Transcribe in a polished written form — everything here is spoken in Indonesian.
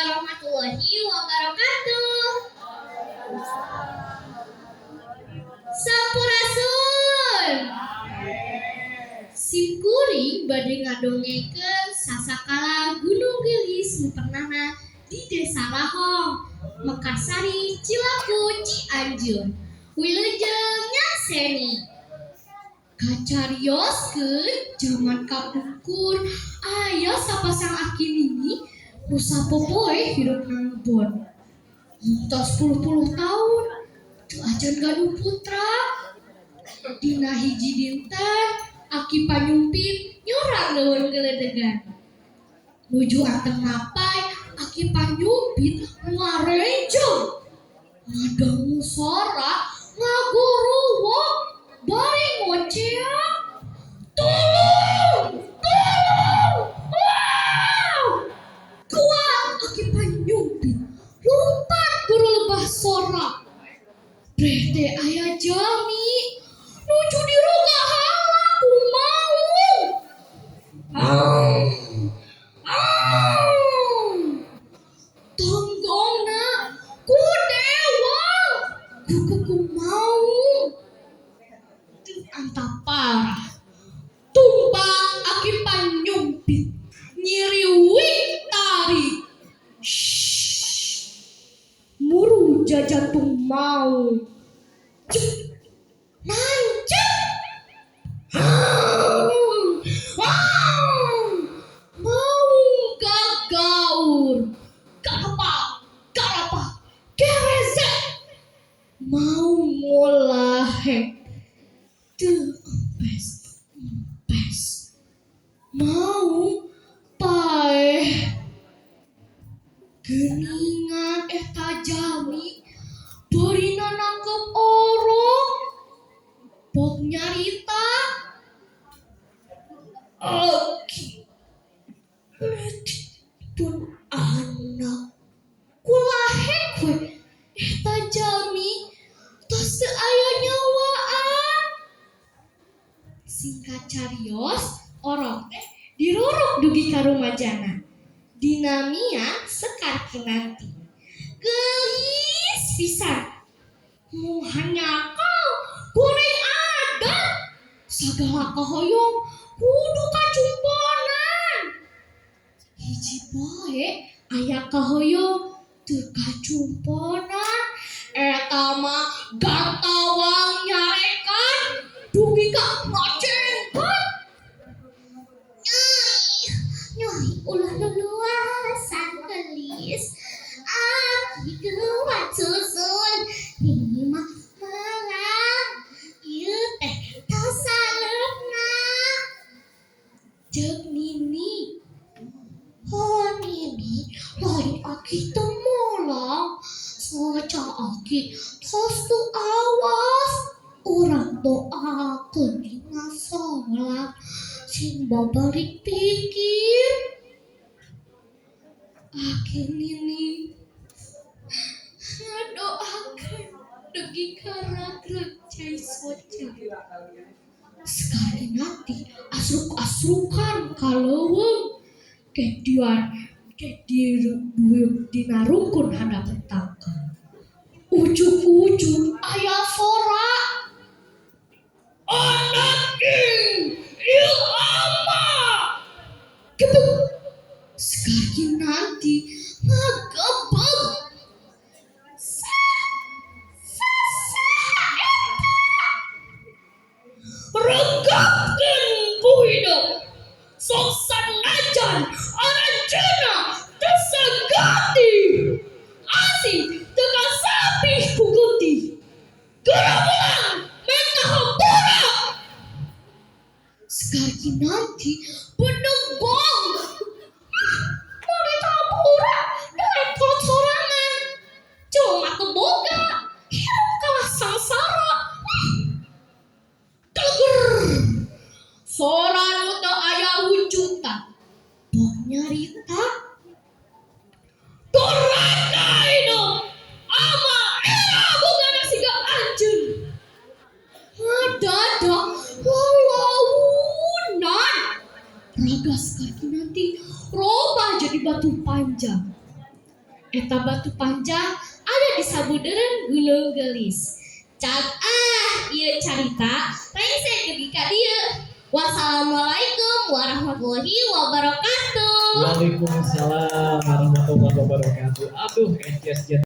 warahmatullahi wabarakatuh. Sampurasun. Simkuring bade ngadongekeun sasakala Gunung Gelis nu pernahna di Desa Lahong, Mekarsari, Cilaku, Cianjur. Wilujeng nyaseni kacarioskeun zaman kapungkur aya sapasang aki-nini nu sapopoe hirupna ngebon. Tos 10 tahun teu acan gaduh putra. Dina hiji dinten aki panyumpit nyorang leuweung geledegan. Nuju anteng napai aki panyumpit ngarenjeng ngadangu sora ngaguruwok bari ngoceang, "Tolong! Tolong! Wow!" Kuat aki panyumpit lompat guru lebah sora. Brete aya jami nuju diroga hala ku maung. Tonggongna ku dewa kuku maung. Antap parah tumpang aki panyumpit nyiriwik tarik. Muru jajantung maung nancep. Maung gagaur garapak gerezek. Maung ngolahek teu empes. Maung paeh geuningan eta jami beurina nangkep orok bok nyarita. Aki pun anak kulahek we eta jami tos teu aya nyawaan. Singkat carios orok teh dirorok dugi ka rumajana. Dinamian sekar kinanti gelis pisan muhanya kau goreng adat sagala kahoyong kudu kacumponan. Hiji poe aya kahoyong teu kacumponan eta mah gantawang nyarekan dugi ka ngacengkeun. Nyai ulah leluasan gelis aki kuat susun lima malam ieu teh tos salepna. Ceuk Nini, "Oh Nini, lain aki teu molang, soca aki tos teu awas. Urang doakeun dina salat sing babalik pikir." Aki Nini ngadoakeun dugi ka ragreg Cai Soca. Sekali nanti asruk-asrukan ka leuweung kek dina rungkun handap tangkal. Ujug-ujug aya sora, "Anak ieu ama." Gebeg. Sekali nanti ngagebeg. Regapkeun buhideung sok sanajan aranjeunna teu sagati asih teu kasapih ku getih gerombolan menta hampura. Sekali nanti bedegong mari hampura daek kolot sorangan cuma teu boga hirup kalah sangsara. Teger sora nu teu aya wujudan bok nyarita. "Durhaka hidup ama era bogana siga anjeun." Ngadadak lalaunan ragas kaki nanti robah jadi batu panjang. Eta batu panjang ada di sabudeureun Gunung Gelis. Cak ieu carita tanya saya dugi ka dieu. Wassalamualaikum warahmatullahi wabarakatuh. Waalaikumsalam warahmatullahi wabarakatuh. Aduh,